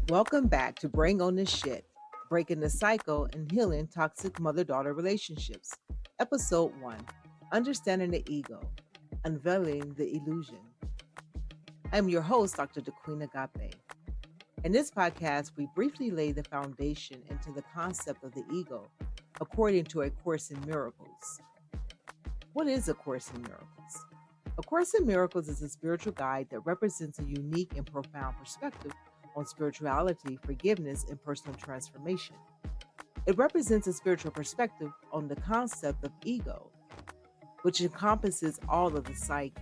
Welcome back to Bring On This Shit, Breaking the Cycle and Healing Toxic Mother Daughter Relationships. Episode 1, Understanding the Ego, Unveiling the Illusion. I'm your host, Dr. DeQueen Agape. In this podcast, we briefly lay the foundation into the concept of the ego according to A Course in Miracles. What is A Course in Miracles? A Course in Miracles is a spiritual guide that represents a unique and profound perspective on spirituality, forgiveness, and personal transformation. It represents a spiritual perspective on the concept of ego, which encompasses all of the psyche.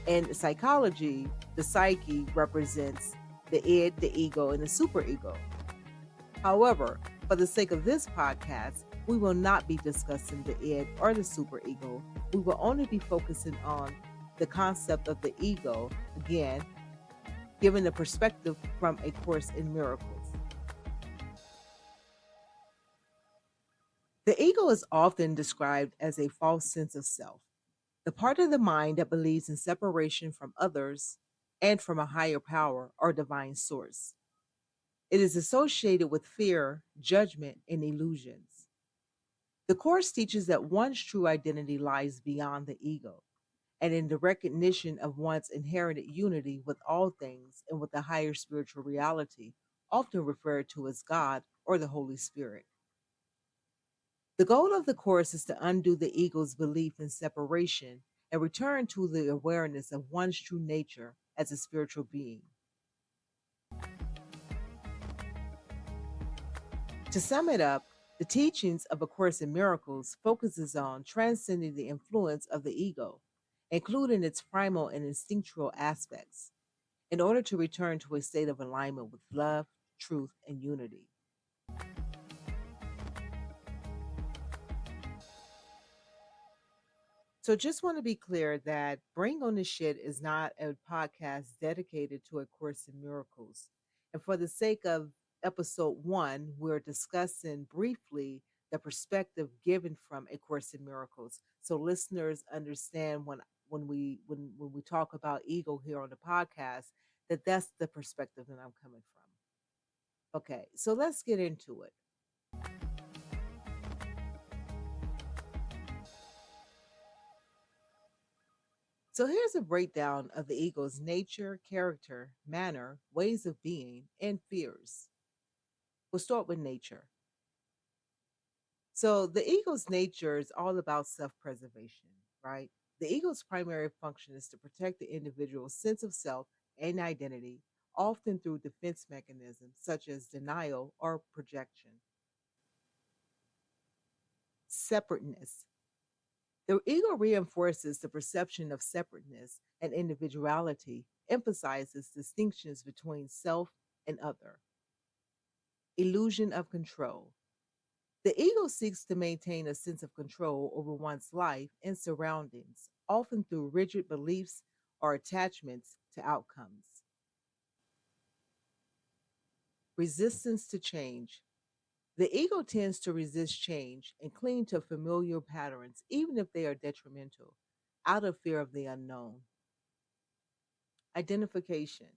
In psychology, the psyche represents the id, the ego, and the superego. However, for the sake of this podcast, we will not be discussing the id or the superego. We will only be focusing on the concept of the ego, again, given the perspective from A Course in Miracles. The ego is often described as a false sense of self, the part of the mind that believes in separation from others and from a higher power or divine source. It is associated with fear, judgment, and illusions. The Course teaches that one's true identity lies beyond the ego and in the recognition of one's inherited unity with all things and with the higher spiritual reality, often referred to as God or the Holy Spirit. The goal of the Course is to undo the ego's belief in separation and return to the awareness of one's true nature as a spiritual being. To sum it up, the teachings of A Course in Miracles focuses on transcending the influence of the ego, including its primal and instinctual aspects, in order to return to a state of alignment with love, truth, and unity. So just want to be clear that Bring On This Shit is not a podcast dedicated to A Course in Miracles. And for the sake of episode 1, we're discussing briefly the perspective given from A Course in Miracles. So listeners understand when we talk about ego here on the podcast, that that's the perspective that I'm coming from. Okay, so let's get into it. So here's a breakdown of the ego's nature, character, manner, ways of being, and fears. We'll start with nature. So the ego's nature is all about self-preservation, right? The ego's primary function is to protect the individual's sense of self and identity, often through defense mechanisms such as denial or projection. Separateness. The ego reinforces the perception of separateness and individuality, emphasizes distinctions between self and other. Illusion of control. The ego seeks to maintain a sense of control over one's life and surroundings, often through rigid beliefs or attachments to outcomes. Resistance to change. The ego tends to resist change and cling to familiar patterns, even if they are detrimental, out of fear of the unknown. Identification.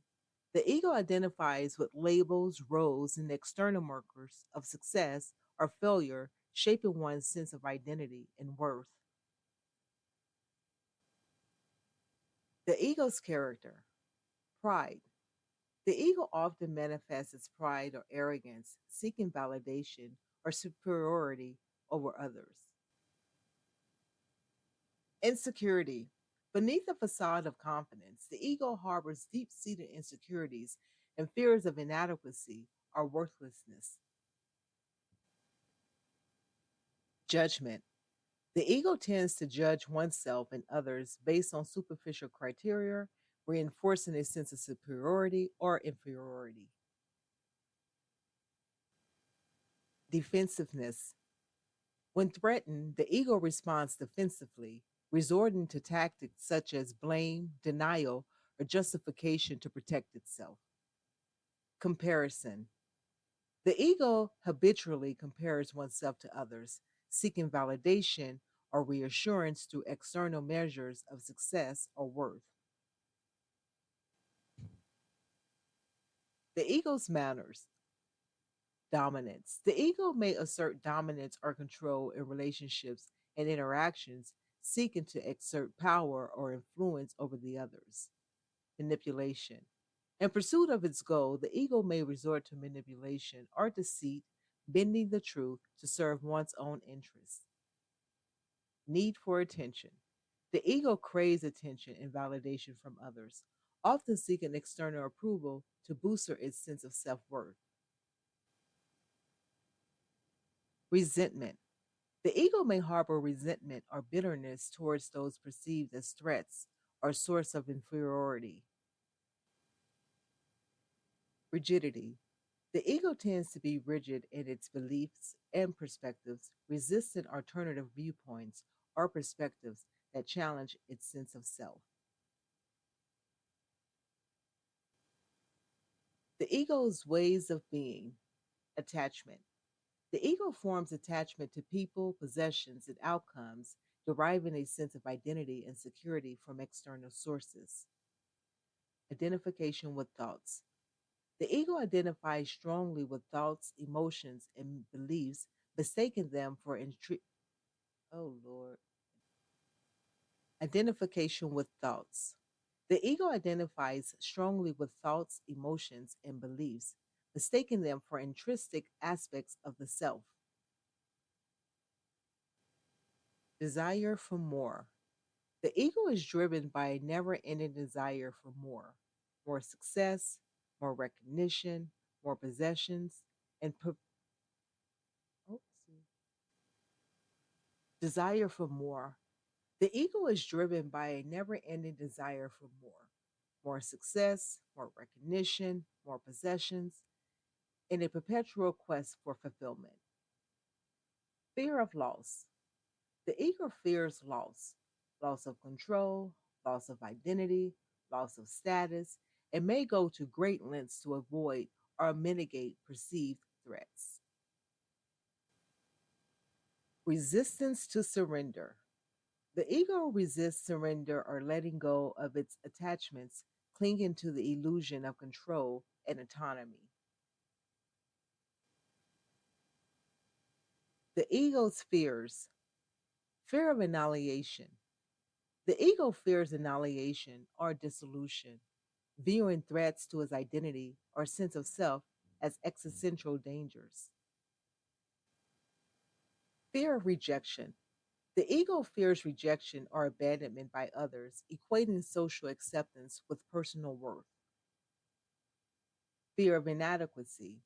The ego identifies with labels, roles, and external markers of success or failure, shaping one's sense of identity and worth. The ego's character. Pride. The ego often manifests its pride or arrogance, seeking validation or superiority over others. Insecurity. Beneath a facade of confidence, the ego harbors deep seated insecurities and fears of inadequacy or worthlessness. Judgment. The ego tends to judge oneself and others based on superficial criteria, reinforcing a sense of superiority or inferiority. Defensiveness. When threatened, the ego responds defensively, resorting to tactics such as blame, denial, or justification to protect itself. Comparison. The ego habitually compares oneself to others, seeking validation or reassurance through external measures of success or worth. The ego's manners, dominance. The ego may assert dominance or control in relationships and interactions, seeking to exert power or influence over the others. Manipulation. In pursuit of its goal, the ego may resort to manipulation or deceit, bending the truth to serve one's own interests. Need for attention. The ego craves attention and validation from others, often seeking external approval to boost its sense of self worth. Resentment. The ego may harbor resentment or bitterness towards those perceived as threats or source of inferiority. Rigidity. The ego tends to be rigid in its beliefs and perspectives, resisting alternative viewpoints or perspectives that challenge its sense of self. The ego's ways of being, attachment. The ego forms attachment to people, possessions, and outcomes, deriving a sense of identity and security from external sources. Identification with thoughts. The ego identifies strongly with thoughts, emotions, and beliefs, mistaking them for oh Lord. Identification with thoughts. The ego identifies strongly with thoughts, emotions, and beliefs, mistaking them for intrinsic aspects of the self. Desire for more. The ego is driven by a never ending desire for more success, more recognition, more possessions, and oopsie. Desire for more. The ego is driven by a never ending desire for more success, more recognition, more possessions, and a perpetual quest for fulfillment. Fear of loss. The ego fears loss of control, loss of identity, loss of status, and may go to great lengths to avoid or mitigate perceived threats. Resistance to surrender. The ego resists surrender or letting go of its attachments, clinging to the illusion of control and autonomy. The ego's fears. Fear of annihilation. The ego fears annihilation or dissolution, viewing threats to its identity or sense of self as existential dangers. Fear of rejection. The ego fears rejection or abandonment by others, equating social acceptance with personal worth. Fear of inadequacy.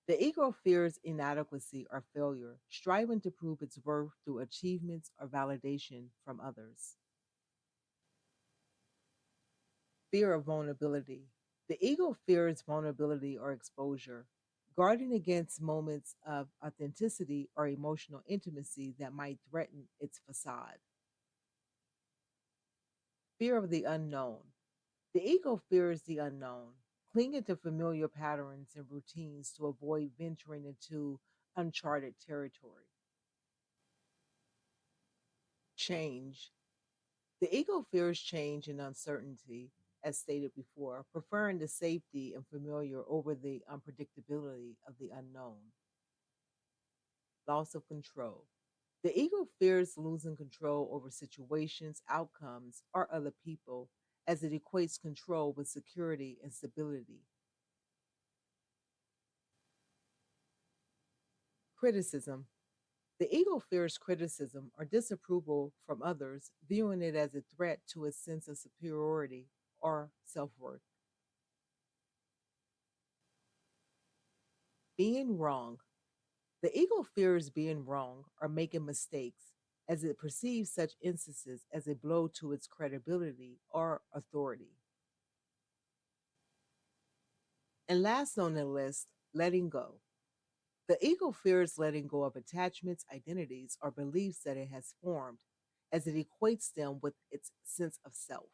The ego fears inadequacy or failure, striving to prove its worth through achievements or validation from others. Fear of vulnerability. The ego fears vulnerability or exposure, guarding against moments of authenticity or emotional intimacy that might threaten its facade. Fear of the unknown. The ego fears the unknown, clinging to familiar patterns and routines to avoid venturing into uncharted territory. Change. The ego fears change and uncertainty, as stated before, preferring the safety and familiar over the unpredictability of the unknown. Loss of control. The ego fears losing control over situations, outcomes, or other people as it equates control with security and stability. Criticism. The ego fears criticism or disapproval from others, viewing it as a threat to its sense of superiority or self worth. Being wrong. The ego fears being wrong or making mistakes as it perceives such instances as a blow to its credibility or authority. And last on the list, letting go. The ego fears letting go of attachments, identities, or beliefs that it has formed as it equates them with its sense of self.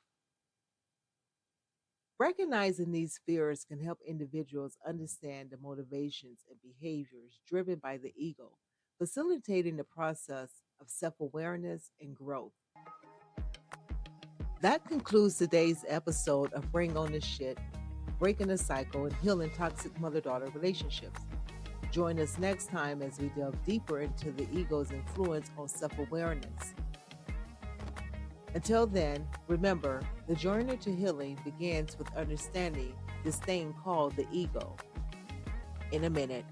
Recognizing these fears can help individuals understand the motivations and behaviors driven by the ego, facilitating the process of self awareness and growth. That concludes today's episode of Bring On the Shit. breaking the cycle and healing toxic mother daughter relationships. Join us next time as we delve deeper into the ego's influence on self awareness. Until then, remember, the journey to healing begins with understanding this thing called the ego. In a minute.